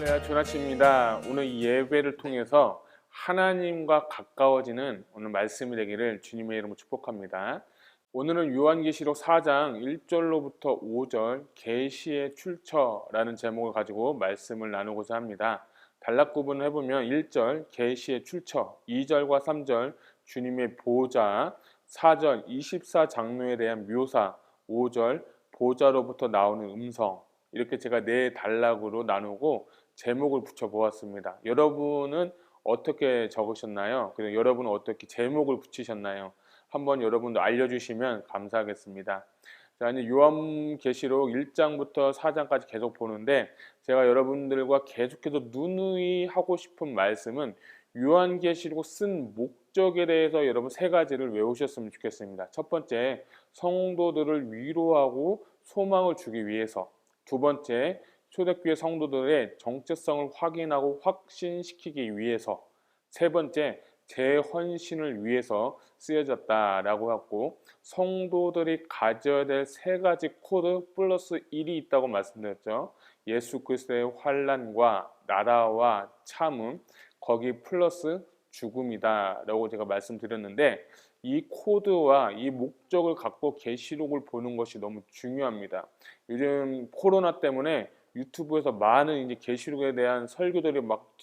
할렐루야, 조나치입니다. 오늘 이 예배를 통해서 하나님과 가까워지는 오늘 말씀이 되기를 주님의 이름으로 축복합니다. 오늘은 요한계시록 4장 1절로부터 5절 계시의 출처라는 제목을 가지고 말씀을 나누고자 합니다. 단락 구분을 해보면 1절 계시의 출처, 2절과 3절 주님의 보좌, 4절 24장로에 대한 묘사, 5절 보좌로부터 나오는 음성, 이렇게 제가 네 단락으로 나누고 제목을 붙여보았습니다. 여러분은 어떻게 적으셨나요? 그리고 여러분은 어떻게 제목을 붙이셨나요? 한번 여러분도 알려주시면 감사하겠습니다. 자, 이제 요한계시록 1장부터 4장까지 계속 보는데 제가 여러분들과 계속해서 누누이 하고 싶은 말씀은 요한계시록 쓴 목적에 대해서 여러분 세 가지를 외우셨으면 좋겠습니다. 첫 번째, 성도들을 위로하고 소망을 주기 위해서. 두 번째, 초대교회 성도들의 정체성을 확인하고 확신시키기 위해서. 세 번째, 재헌신을 위해서 쓰여졌다라고 했고, 성도들이 가져야 될 세 가지 코드 플러스 1이 있다고 말씀드렸죠. 예수 그리스도의 환난과 나라와 참음, 거기 플러스 죽음이다라고 제가 말씀드렸는데, 이 코드와 이 목적을 갖고 계시록을 보는 것이 너무 중요합니다. 요즘 코로나 때문에 유튜브에서 많은 이제 계시록에 대한 설교들이 막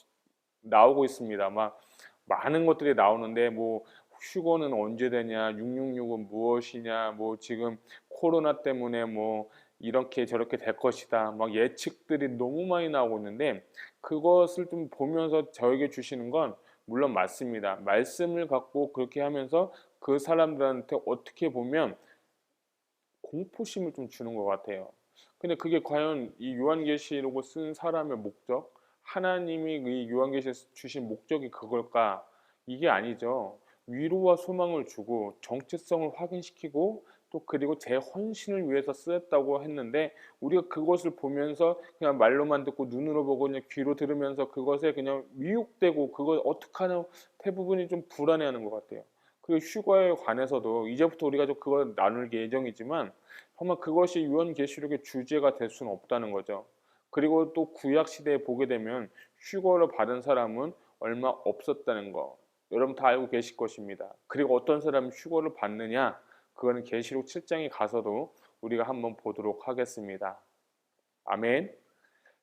나오고 있습니다. 막 많은 것들이 나오는데 뭐 휴거는 언제 되냐, 666은 무엇이냐, 뭐 지금 코로나 때문에 뭐 이렇게 저렇게 될 것이다, 막 예측들이 너무 많이 나오고 있는데 그것을 좀 보면서 저에게 주시는 건 물론 맞습니다. 말씀을 갖고 그렇게 하면서 그 사람들한테 어떻게 보면 공포심을 좀 주는 것 같아요. 근데 그게 과연 이 요한계시록을 쓴 사람의 목적, 하나님이 이 요한계시에 주신 목적이 그걸까? 이게 아니죠. 위로와 소망을 주고 정체성을 확인시키고 또 그리고 제 헌신을 위해서 쓰였다고 했는데 우리가 그것을 보면서 그냥 말로만 듣고 눈으로 보고 그냥 귀로 들으면서 그것에 그냥 미혹되고 그걸 어떡하나 대부분이 좀 불안해하는 것 같아요. 그리고 휴거에 관해서도 이제부터 우리가 좀 그걸 나눌 예정이지만 정말 그것이 요한계시록의 주제가 될 수는 없다는 거죠. 그리고 또 구약 시대에 보게 되면 휴거를 받은 사람은 얼마 없었다는 거 여러분 다 알고 계실 것입니다. 그리고 어떤 사람이 휴거를 받느냐, 그거는 계시록 7장에 가서도 우리가 한번 보도록 하겠습니다. 아멘.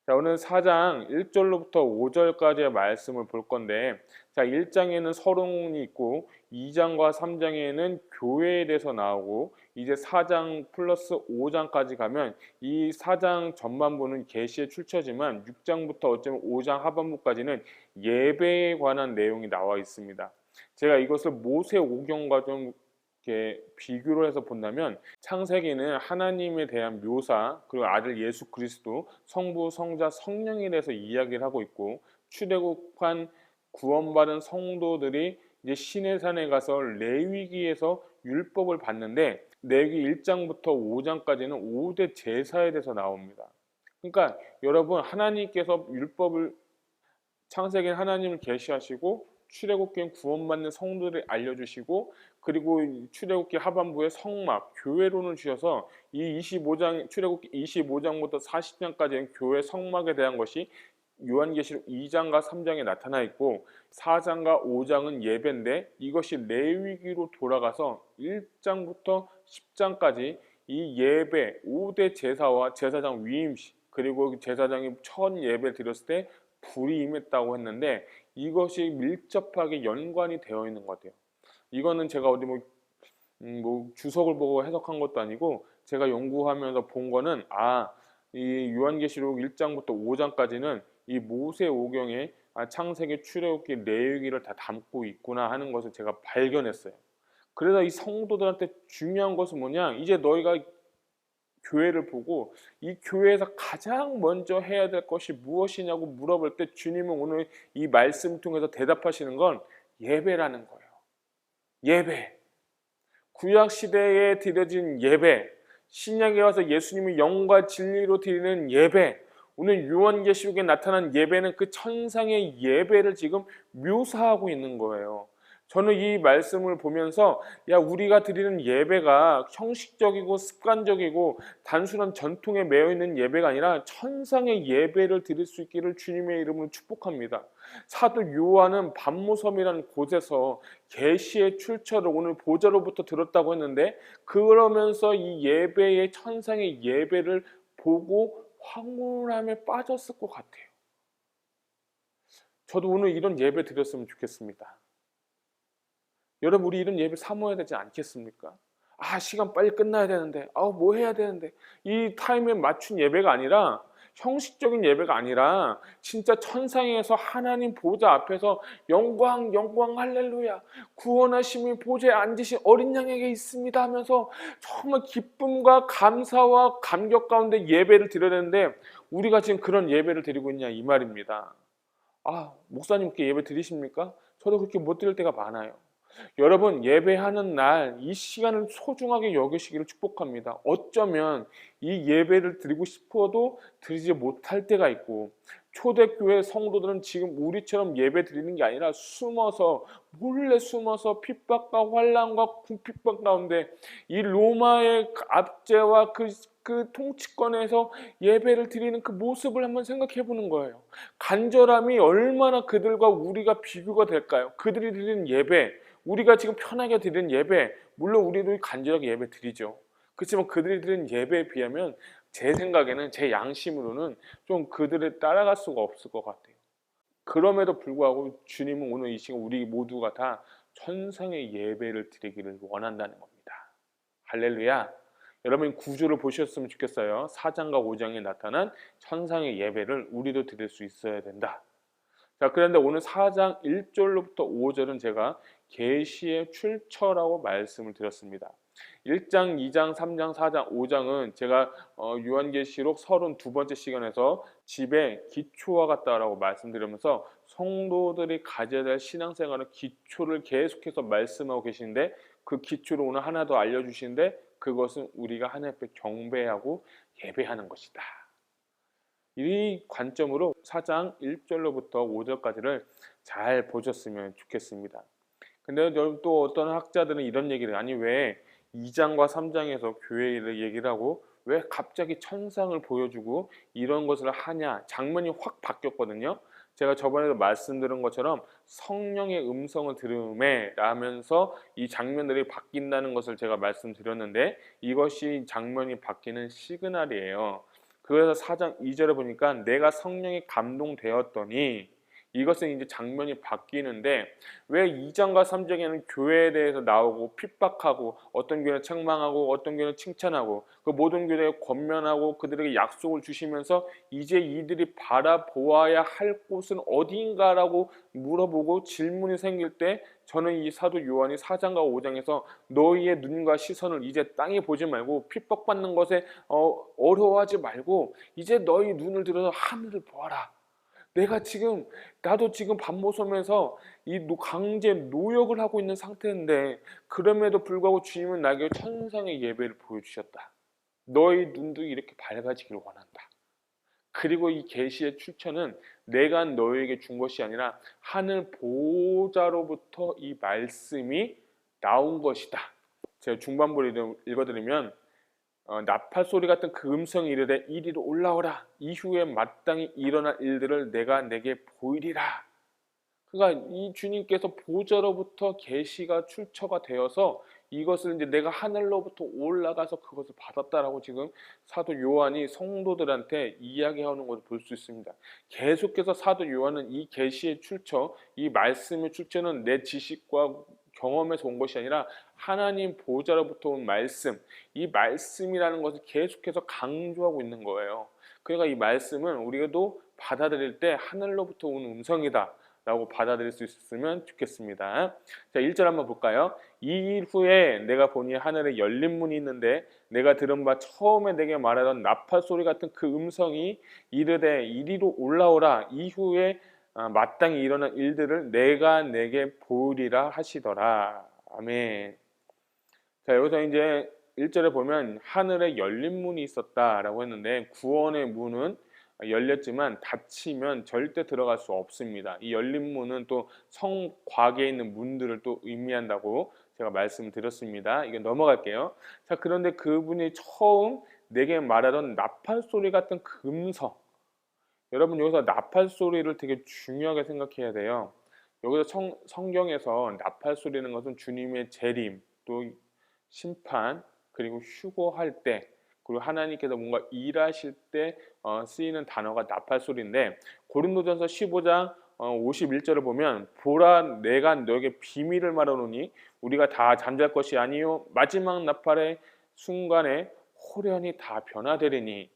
자, 오늘 4장 1절로부터 5절까지의 말씀을 볼 건데, 자, 1장에는 서론이 있고 2장과 3장에는 교회에 대해서 나오고 이제 4장 플러스 5장까지 가면 이 4장 전반부는 계시의 출처지만 6장부터 어쩌면 5장 하반부까지는 예배에 관한 내용이 나와 있습니다. 제가 이것을 모세 오경과 좀 이렇게 비교를 해서 본다면 창세기는 하나님에 대한 묘사 그리고 아들 예수 그리스도 성부 성자 성령에 대해서 이야기를 하고 있고 출애굽한 구원받은 성도들이 이제 시내산에 가서 레위기에서 율법을 받는데 레위기 1장부터 5장까지는 5대 제사에 대해서 나옵니다. 그러니까 여러분 하나님께서 율법을 창세기는 하나님을 계시하시고 출애굽기는 구원받는 성도들을 알려주시고 그리고 출애굽기 하반부에 성막, 교회론을 주셔서 이 25장 출애굽기 25장부터 40장까지는 교회 성막에 대한 것이 요한계시록 2장과 3장에 나타나 있고 4장과 5장은 예배인데 이것이 레위기로 돌아가서 1장부터 10장까지 이 예배 5대 제사와 제사장 위임식 그리고 제사장이 첫 예배를 드렸을 때 불이 임했다고 했는데 이것이 밀접하게 연관이 되어 있는 것 같아요. 이거는 제가 어디 뭐 주석을 보고 해석한 것도 아니고 제가 연구하면서 본 거는 이 요한계시록 1장부터 5장까지는 이 모세 오경에 창세기, 출애굽기, 레위기를 다 담고 있구나 하는 것을 제가 발견했어요. 그래서 이 성도들한테 중요한 것은 뭐냐? 이제 너희가 교회를 보고 이 교회에서 가장 먼저 해야 될 것이 무엇이냐고 물어볼 때 주님은 오늘 이 말씀 통해서 대답하시는 건 예배라는 거예요. 예배. 구약 시대에 드려진 예배. 신약에 와서 예수님이 영과 진리로 드리는 예배. 오늘 요한계시록에 나타난 예배는 그 천상의 예배를 지금 묘사하고 있는 거예요. 저는 이 말씀을 보면서 야, 우리가 드리는 예배가 형식적이고 습관적이고 단순한 전통에 매여 있는 예배가 아니라 천상의 예배를 드릴 수 있기를 주님의 이름으로 축복합니다. 사도 요한은 반모섬이라는 곳에서 계시의 출처를 오늘 보좌로부터 들었다고 했는데, 그러면서 이 예배의 천상의 예배를 보고 황홀함에 빠졌을 것 같아요. 저도 오늘 이런 예배 드렸으면 좋겠습니다. 여러분, 우리 이런 예배 사모해야 되지 않겠습니까? 아, 시간 빨리 끝나야 되는데, 뭐 해야 되는데, 이 타임에 맞춘 예배가 아니라, 형식적인 예배가 아니라 진짜 천상에서 하나님 보좌 앞에서 영광 영광 할렐루야, 구원하심이 보좌에 앉으신 어린 양에게 있습니다 하면서 정말 기쁨과 감사와 감격 가운데 예배를 드려야 되는데, 우리가 지금 그런 예배를 드리고 있냐 이 말입니다. 목사님께 예배 드리십니까? 저도 그렇게 못 드릴 때가 많아요. 여러분, 예배하는 날 이 시간을 소중하게 여기시기를 축복합니다. 어쩌면 이 예배를 드리고 싶어도 드리지 못할 때가 있고, 초대교회 성도들은 지금 우리처럼 예배 드리는 게 아니라 몰래 숨어서 핍박과 환난과 궁핍박 가운데 이 로마의 압제와 그 통치권에서 예배를 드리는 그 모습을 한번 생각해 보는 거예요. 간절함이 얼마나 그들과 우리가 비교가 될까요? 그들이 드리는 예배, 우리가 지금 편하게 드리는 예배, 물론 우리도 간절하게 예배 드리죠. 그렇지만 그들이 드리는 예배에 비하면 제 생각에는, 제 양심으로는 좀 그들을 따라갈 수가 없을 것 같아요. 그럼에도 불구하고 주님은 오늘 이 시간 우리 모두가 다 천상의 예배를 드리기를 원한다는 겁니다. 할렐루야. 여러분, 구조를 보셨으면 좋겠어요. 4장과 5장에 나타난 천상의 예배를 우리도 드릴 수 있어야 된다. 자, 그런데 오늘 4장 1절로부터 5절은 제가 계시의 출처라고 말씀을 드렸습니다. 1장, 2장, 3장, 4장, 5장은 제가 요한계시록 32번째 시간에서 집에 기초와 같다라고 말씀드리면서 성도들이 가져야 될 신앙생활의 기초를 계속해서 말씀하고 계시는데, 그 기초를 오늘 하나 더 알려주시는데, 그것은 우리가 하나님 앞에 경배하고 예배하는 것이다. 이 관점으로 4장 1절로부터 5절까지를 잘 보셨으면 좋겠습니다. 근데 또 어떤 학자들은 이런 얘기를, 아니 왜 2장과 3장에서 교회를 얘기를 하고 왜 갑자기 천상을 보여주고 이런 것을 하냐, 장면이 확 바뀌었거든요. 제가 저번에도 말씀드린 것처럼 성령의 음성을 들음에 라면서 이 장면들이 바뀐다는 것을 제가 말씀드렸는데, 이것이 장면이 바뀌는 시그널이에요. 그래서 4장 2절에 보니까 내가 성령에 감동되었더니, 이것은 이제 장면이 바뀌는데, 왜 2장과 3장에는 교회에 대해서 나오고 핍박하고, 어떤 교회는 책망하고 어떤 교회는 칭찬하고, 그 모든 교회에 권면하고 그들에게 약속을 주시면서 이제 이들이 바라보아야 할 곳은 어디인가라고 물어보고 질문이 생길 때, 저는 이 사도 요한이 4장과 5장에서 너희의 눈과 시선을 이제 땅에 보지 말고 핍박받는 것에 어려워하지 말고 이제 너희 눈을 들어서 하늘을 보아라. 나도 지금 반모섬에서 이 강제 노역을 하고 있는 상태인데, 그럼에도 불구하고 주님은 나에게 천상의 예배를 보여주셨다. 너희 눈도 이렇게 밝아지길 원한다. 그리고 이 계시의 출처는 내가 너에게 준 것이 아니라 하늘 보좌로부터 이 말씀이 나온 것이다. 제가 중반부를 읽어드리면, 나팔 소리 같은 그 음성이 이르되 이리로 올라오라. 이후에 마땅히 일어날 일들을 내가 내게 보이리라. 그러니까 이 주님께서 보좌로부터 계시가 출처가 되어서 이것을 이제 내가 하늘로부터 올라가서 그것을 받았다라고 지금 사도 요한이 성도들한테 이야기하는 것을 볼 수 있습니다. 계속해서 사도 요한은 이 계시의 출처, 이 말씀의 출처는 내 지식과 경험에서 온 것이 아니라 하나님 보좌로부터 온 말씀, 이 말씀이라는 것을 계속해서 강조하고 있는 거예요. 그러니까 이 말씀은 우리가도 받아들일 때 하늘로부터 온 음성이다 라고 받아들일 수 있었으면 좋겠습니다. 자, 1절 한번 볼까요? 이 일 후에 내가 보니 하늘에 열린 문이 있는데, 내가 들은 바 처음에 내게 말하던 나팔 소리 같은 그 음성이 이르되 이리로 올라오라. 이후에 마땅히 일어난 일들을 내가 내게 보이리라 하시더라. 아멘. 자, 여기서 이제 1절에 보면 하늘에 열린 문이 있었다라고 했는데, 구원의 문은 열렸지만 닫히면 절대 들어갈 수 없습니다. 이 열린 문은 또 성곽에 있는 문들을 또 의미한다고 제가 말씀드렸습니다. 이게 넘어갈게요. 자, 그런데 그분이 처음 내게 말하던 나팔 소리 같은 금성. 여러분 여기서 나팔 소리를 되게 중요하게 생각해야 돼요. 여기서 성경에서 나팔 소리는 것은 주님의 재림, 또 심판, 그리고 휴거할 때, 그리고 하나님께서 뭔가 일하실 때 쓰이는 단어가 나팔 소리인데, 고린도전서 15장 51절을 보면 보라 내가 너에게 비밀을 말하노니 우리가 다 잠잘 것이 아니요 마지막 나팔의 순간에 호련히 다 변화되리니.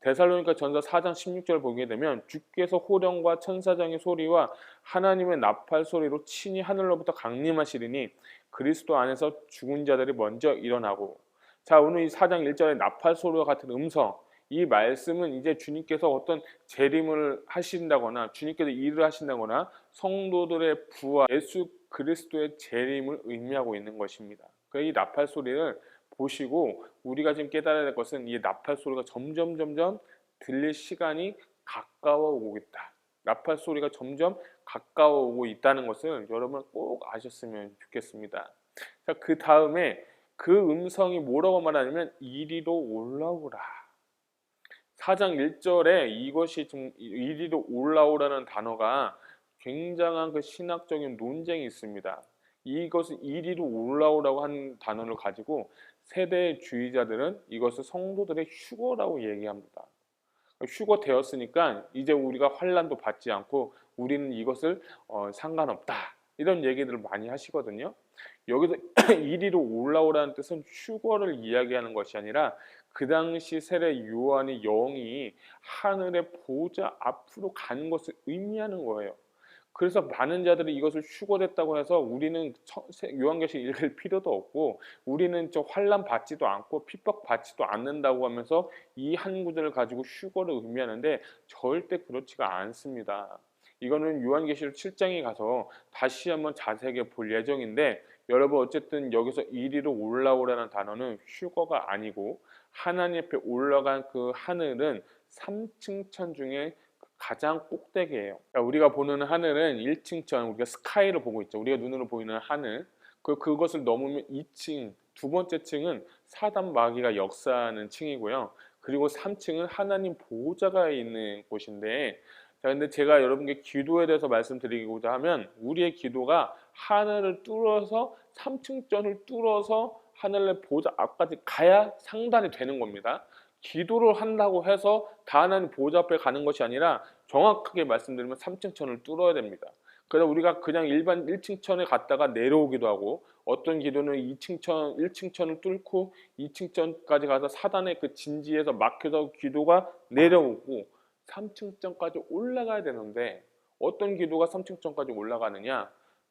데살로니가 전서 4장 16절을 보게 되면 주께서 호령과 천사장의 소리와 하나님의 나팔 소리로 친히 하늘로부터 강림하시리니 그리스도 안에서 죽은 자들이 먼저 일어나고. 자, 오늘 이 4장 1절의 나팔 소리와 같은 음성, 이 말씀은 이제 주님께서 어떤 재림을 하신다거나 주님께서 일을 하신다거나 성도들의 부활, 예수 그리스도의 재림을 의미하고 있는 것입니다. 이 나팔 소리를 보시고 우리가 지금 깨달아야 될 것은 이 나팔 소리가 점점 들릴 시간이 가까워 오고 있다. 나팔 소리가 점점 가까워 오고 있다는 것을 여러분 꼭 아셨으면 좋겠습니다. 자, 그 다음에 그 음성이 뭐라고 말하냐면 이리로 올라오라. 4장 1절에 이것이 좀 이리로 올라오라는 단어가 굉장한 그 신학적인 논쟁이 있습니다. 이것은 이리로 올라오라고 한 단어를 가지고 세대주의자들은 이것을 성도들의 휴거라고 얘기합니다. 휴거 되었으니까 이제 우리가 환난도 받지 않고 우리는 이것을 상관없다. 이런 얘기들을 많이 하시거든요. 여기서 이리로 올라오라는 뜻은 휴거를 이야기하는 것이 아니라 그 당시 세례 요한의 영이 하늘의 보좌 앞으로 가는 것을 의미하는 거예요. 그래서 많은 자들이 이것을 휴거됐다고 해서 우리는 요한계시록 읽을 필요도 없고 우리는 저 환난 받지도 않고 핍박 받지도 않는다고 하면서 이 한 구절을 가지고 휴거를 의미하는데 절대 그렇지가 않습니다. 이거는 요한계시록 7장에 가서 다시 한번 자세하게 볼 예정인데, 여러분 어쨌든 여기서 이리로 올라오라는 단어는 휴거가 아니고 하나님 앞에 올라간 그 하늘은 3층 천 중에 가장 꼭대기예요. 우리가 보는 하늘은 1층 천, 우리가 스카이를 보고 있죠. 우리가 눈으로 보이는 하늘. 그것을 넘으면 2층, 두 번째 층은 사단 마귀가 역사하는 층이고요. 그리고 3층은 하나님 보호자가 있는 곳인데, 자, 근데 제가 여러분께 기도에 대해서 말씀드리고자 하면 우리의 기도가 하늘을 뚫어서 3층 전을 뚫어서 하늘의 보호자 앞까지 가야 상단이 되는 겁니다. 기도를 한다고 해서 다 하나님 보호자 앞에 가는 것이 아니라 정확하게 말씀드리면 3층 천을 뚫어야 됩니다. 그래서 우리가 그냥 일반 1층 천에 갔다가 내려오기도 하고, 어떤 기도는 2층 천, 1층 천을 뚫고 2층 천까지 가서 사단의 그 진지에서 막혀서 기도가 내려오고 3층 천까지 올라가야 되는데, 어떤 기도가 3층 천까지 올라가느냐?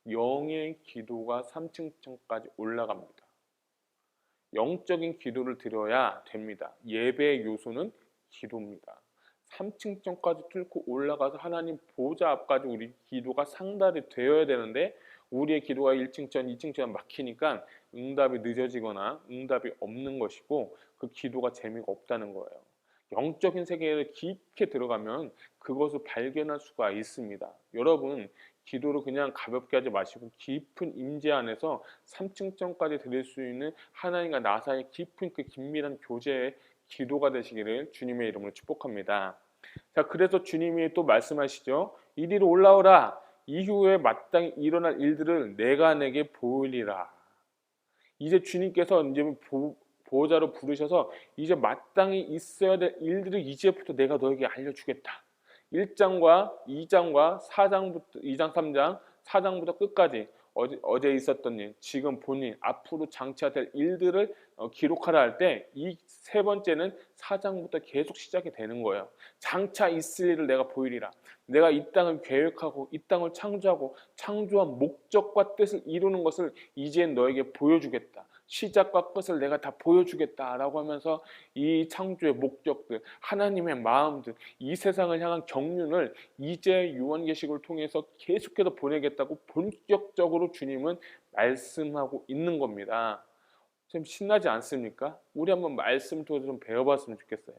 영의 기도가 3층 천까지 올라갑니다. 영적인 기도를 드려야 됩니다. 예배의 요소는 기도입니다. 3층 천까지 뚫고 올라가서 하나님 보좌 앞까지 우리 기도가 상달이 되어야 되는데, 우리의 기도가 1층 천, 2층 천 막히니까 응답이 늦어지거나 응답이 없는 것이고 그 기도가 재미가 없다는 거예요. 영적인 세계를 깊게 들어가면 그것을 발견할 수가 있습니다. 여러분, 기도를 그냥 가볍게 하지 마시고 깊은 임재 안에서 3층 천까지 드릴 수 있는 하나님과 나 사이의 깊은 그 긴밀한 교제의 기도가 되시기를 주님의 이름으로 축복합니다. 자, 그래서 주님이 또 말씀하시죠. 이리로 올라오라. 이후에 마땅히 일어날 일들을 내가 내게 보이리라. 이제 주님께서 이제 보호자로 부르셔서 이제 마땅히 있어야 될 일들을 이제부터 내가 너에게 알려주겠다. 1장과 2장과 4장부터 2장 3장 4장부터 끝까지 어제 있었던 일, 지금 본 일, 앞으로 장치가 될 일들을 기록하라 할 때 이 세 번째는 4장부터 계속 시작이 되는 거예요. 장차 있을 일을 내가 보이리라. 내가 이 땅을 계획하고 이 땅을 창조하고 창조한 목적과 뜻을 이루는 것을 이제 너에게 보여주겠다. 시작과 끝을 내가 다 보여주겠다라고 하면서 이 창조의 목적들, 하나님의 마음들, 이 세상을 향한 경륜을 이제 요한계시록을 통해서 계속해서 보내겠다고 본격적으로 주님은 말씀하고 있는 겁니다. 좀 신나지 않습니까? 우리 한번 말씀 통해서 좀 배워봤으면 좋겠어요.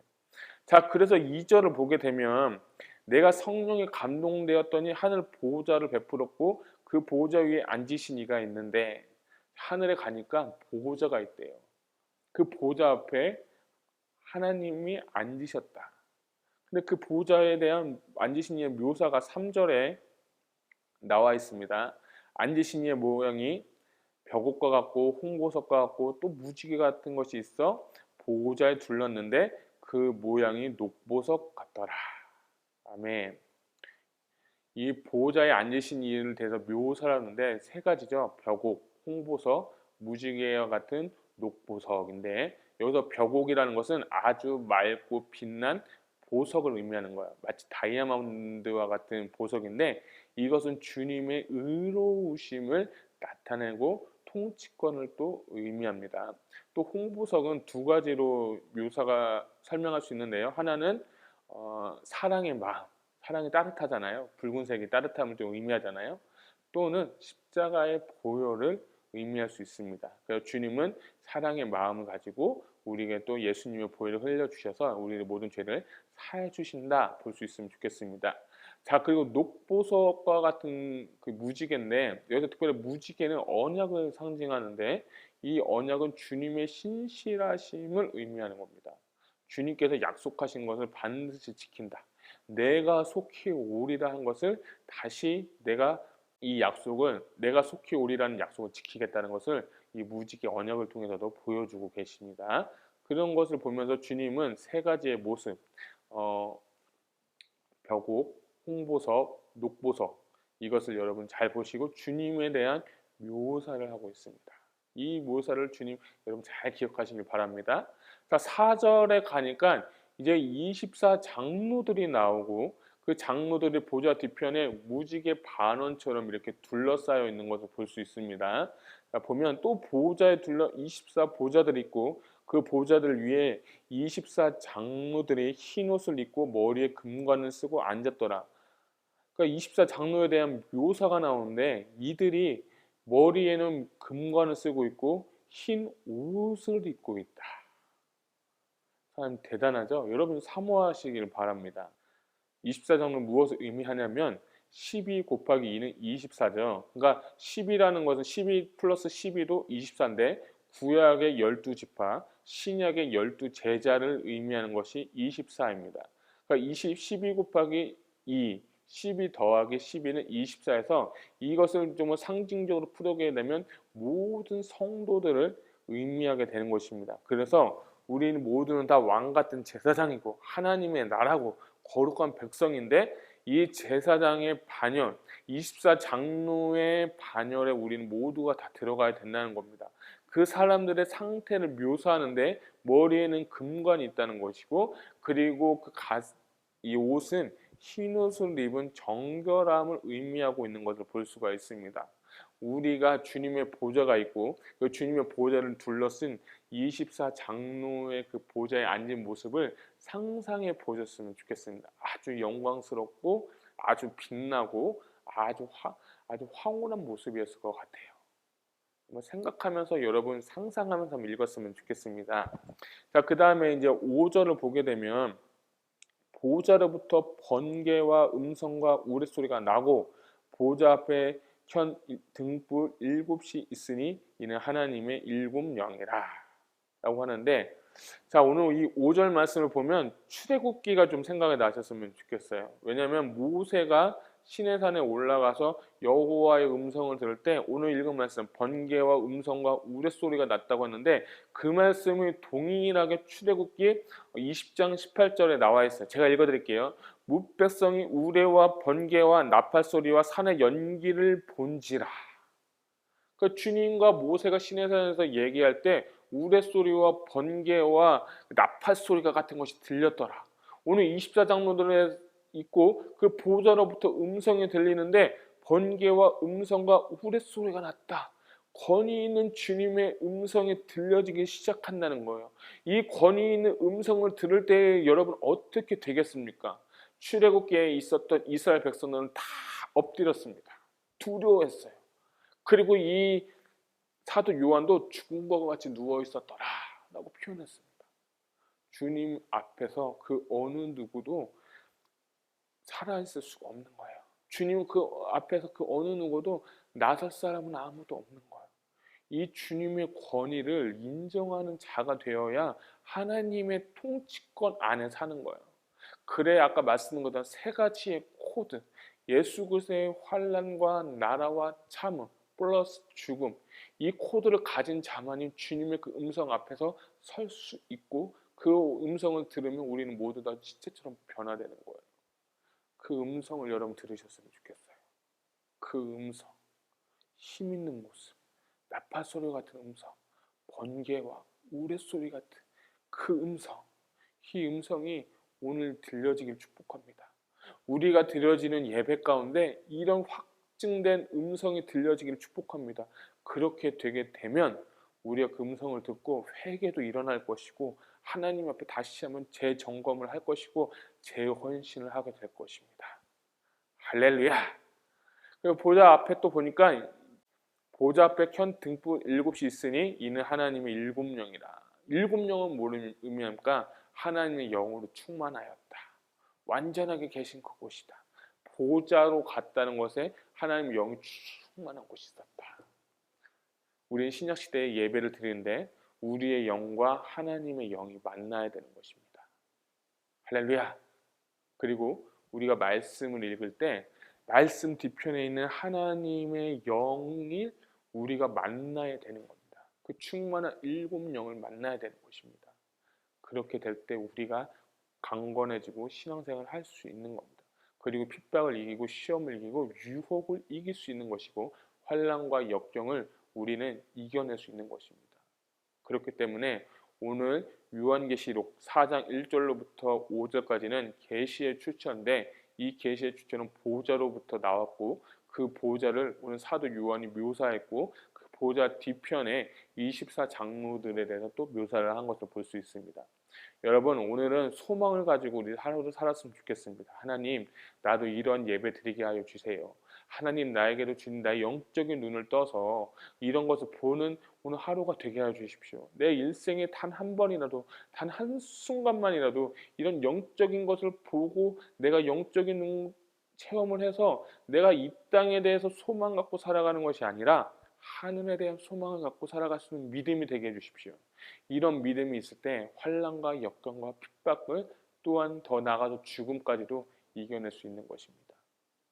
자, 그래서 2절을 보게 되면 내가 성령에 감동되었더니 하늘 보호자를 베풀었고 그 보호자 위에 앉으신 이가 있는데 하늘에 가니까 보호자가 있대요. 그 보호자 앞에 하나님이 앉으셨다. 근데 그 보호자에 대한 앉으신 이의 묘사가 3절에 나와 있습니다. 앉으신 이의 모양이 벽옥과 같고 홍보석과 같고 또 무지개 같은 것이 있어 보호자에 둘렀는데 그 모양이 녹보석 같더라. 아멘. 이 보호자에 앉으신 이를 대해서 묘사를 하는데 세 가지죠. 벽옥, 홍보석, 무지개와 같은 녹보석인데 여기서 벽옥이라는 것은 아주 맑고 빛난 보석을 의미하는 거예요. 마치 다이아몬드와 같은 보석인데 이것은 주님의 의로우심을 나타내고 통치권을 또 의미합니다. 또 홍보석은 두 가지로 묘사가 설명할 수 있는데요. 하나는 사랑의 마음, 사랑이 따뜻하잖아요. 붉은색이 따뜻함을 좀 의미하잖아요. 또는 십자가의 보혈을 의미할 수 있습니다. 그래서 주님은 사랑의 마음을 가지고 우리에게 또 예수님의 보혈을 흘려주셔서 우리의 모든 죄를 사해 주신다 볼 수 있으면 좋겠습니다. 자, 그리고 녹보석과 같은 그 무지개인데 여기서 특별히 무지개는 언약을 상징하는데 이 언약은 주님의 신실하심을 의미하는 겁니다. 주님께서 약속하신 것을 반드시 지킨다. 내가 속히 오리라 한 것을 다시 내가 속히 오리라는 약속을 지키겠다는 것을 이 무지개 언약을 통해서도 보여주고 계십니다. 그런 것을 보면서 주님은 세 가지의 모습, 벽옥, 홍보석, 녹보석 이것을 여러분 잘 보시고 주님에 대한 묘사를 하고 있습니다. 이 묘사를 주님 여러분 잘 기억하시길 바랍니다. 자, 4절에 가니까 이제 24 장로들이 나오고 그 장로들이 보좌 뒤편에 무지개 반원처럼 이렇게 둘러싸여 있는 것을 볼 수 있습니다. 자, 보면 또 보좌에 둘러 24 보좌들이 있고 그 보좌들 위에 24 장로들이 흰 옷을 입고 머리에 금관을 쓰고 앉았더라. 그러니까 24 장로에 대한 묘사가 나오는데 이들이 머리에는 금관을 쓰고 있고 흰 옷을 입고 있다. 참 대단하죠? 여러분 사모하시길 바랍니다. 24장로 무엇을 의미하냐면 12 곱하기 2는 24죠. 그러니까 10이라는 것은 12 플러스 12도 24인데 구약의 12지파, 신약의 12제자를 의미하는 것이 24입니다. 그러니까 12 곱하기 2, 12 더하기 12는 24에서 이것을 좀 상징적으로 풀어게 되면 모든 성도들을 의미하게 되는 것입니다. 그래서 우리는 모두는 다 왕 같은 제사장이고 하나님의 나라고 거룩한 백성인데 이 제사장의 반열, 24 장로의 반열에 우리는 모두가 다 들어가야 된다는 겁니다. 그 사람들의 상태를 묘사하는데 머리에는 금관이 있다는 것이고 그리고 이 옷은 흰 옷을 입은 정결함을 의미하고 있는 것을 볼 수가 있습니다. 우리가 주님의 보좌가 있고 그 주님의 보좌를 둘러쓴 24 장로의 그 보좌에 앉은 모습을 상상해 보셨으면 좋겠습니다. 아주 영광스럽고 아주 빛나고 아주 황홀한 모습이었을 것 같아요. 생각하면서 여러분 상상하면서 읽었으면 좋겠습니다. 자, 그 다음에 이제 5절을 보게 되면 보좌로부터 번개와 음성과 우레소리가 나고 보좌 앞에 현 등불 7이 있으니 이는 하나님의 일곱 영이라 라고 하는데 자, 오늘 이 5절 말씀을 보면 출애굽기가 좀 생각이 나셨으면 좋겠어요. 왜냐하면 모세가 시내산에 올라가서 여호와의 음성을 들을 때 오늘 읽은 말씀 번개와 음성과 우레소리가 났다고 했는데 그 말씀이 동일하게 출애굽기 20장 18절에 나와 있어요. 제가 읽어드릴게요. 뭇백성이 우레와 번개와 나팔소리와 산의 연기를 본지라. 그 주님과 모세가 시내산에서 얘기할 때 우레소리와 번개와 나팔소리가 같은 것이 들렸더라. 오늘 24장로들에 있고 그 보좌로부터 음성이 들리는데 번개와 음성과 우레소리가 났다. 권위 있는 주님의 음성이 들려지기 시작한다는 거예요. 이 권위 있는 음성을 들을 때 여러분 어떻게 되겠습니까? 출애굽기에 있었던 이스라엘 백성들은 다 엎드렸습니다. 두려워했어요. 그리고 이 사도 요한도 죽은 것 같이 누워 있었더라 라고 표현했습니다. 주님 앞에서 그 어느 누구도 살아있을 수가 없는 거예요. 주님 그 앞에서 그 어느 누구도 나설 사람은 아무도 없는 거예요. 이 주님의 권위를 인정하는 자가 되어야 하나님의 통치권 안에 사는 거예요. 그래 아까 말씀드린 것처럼 세 가지의 코드, 예수 그리스도의 환난과 나라와 참음 플러스 죽음, 이 코드를 가진 자만이 주님의 그 음성 앞에서 설 수 있고, 그 음성을 들으면 우리는 모두 다 지체처럼 변화되는 거예요. 그 음성을 여러분 들으셨으면 좋겠어요. 그 음성, 힘 있는 모습, 나팔 소리 같은 음성, 번개와 우레소리 같은 그 음성, 이 음성이 오늘 들려지길 축복합니다. 우리가 드려지는 예배 가운데 이런 확증된 음성이 들려지기를 축복합니다. 그렇게 되게 되면 우리가 그 음성을 듣고 회개도 일어날 것이고, 하나님 앞에 다시 한번 재점검을 할 것이고 재헌신을 하게 될 것입니다. 할렐루야. 그리고 보좌 앞에 또 보니까 보좌 앞에 켠 등불 7이 있으니 이는 하나님의 일곱 영이라. 일곱 영은 뭘 의미합니까? 하나님의 영으로 충만하였다. 완전하게 계신 그곳이다. 보좌로 갔다는 것에 하나님의 영이 충만한 곳이 있었다. 우리는 신약시대에 예배를 드리는데 우리의 영과 하나님의 영이 만나야 되는 것입니다. 할렐루야. 그리고 우리가 말씀을 읽을 때 말씀 뒤편에 있는 하나님의 영이 우리가 만나야 되는 겁니다. 그 충만한 일곱 영을 만나야 되는 것입니다. 그렇게 될 때 우리가 강건해지고 신앙생활을 할 수 있는 겁니다. 그리고 핍박을 이기고 시험을 이기고 유혹을 이길 수 있는 것이고, 환난과 역경을 우리는 이겨낼 수 있는 것입니다. 그렇기 때문에 오늘 요한계시록 4장 1절로부터 5절까지는 계시의 추천인데, 이 계시의 추천은 보좌로부터 나왔고 그 보좌를 오늘 사도 요한이 묘사했고, 그 보좌 뒤편에 24장로들에 대해서 또 묘사를 한 것을 볼 수 있습니다. 여러분, 오늘은 소망을 가지고 우리 하루를 살았으면 좋겠습니다. 하나님, 나도 이런 예배 드리게 하여 주세요. 하나님, 나에게도 주님 나의 영적인 눈을 떠서 이런 것을 보는 오늘 하루가 되게 하여 주십시오. 내 일생에 단 한 번이라도, 단 한순간만이라도 이런 영적인 것을 보고 내가 영적인 체험을 해서 내가 이 땅에 대해서 소망 갖고 살아가는 것이 아니라 하늘에 대한 소망을 갖고 살아갈 수 있는 믿음이 되게 해주십시오. 이런 믿음이 있을 때 환난과 역경과 핍박을, 또한 더 나아가서 죽음까지도 이겨낼 수 있는 것입니다.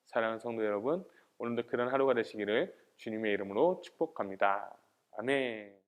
사랑하는 성도 여러분, 오늘도 그런 하루가 되시기를 주님의 이름으로 축복합니다. 아멘.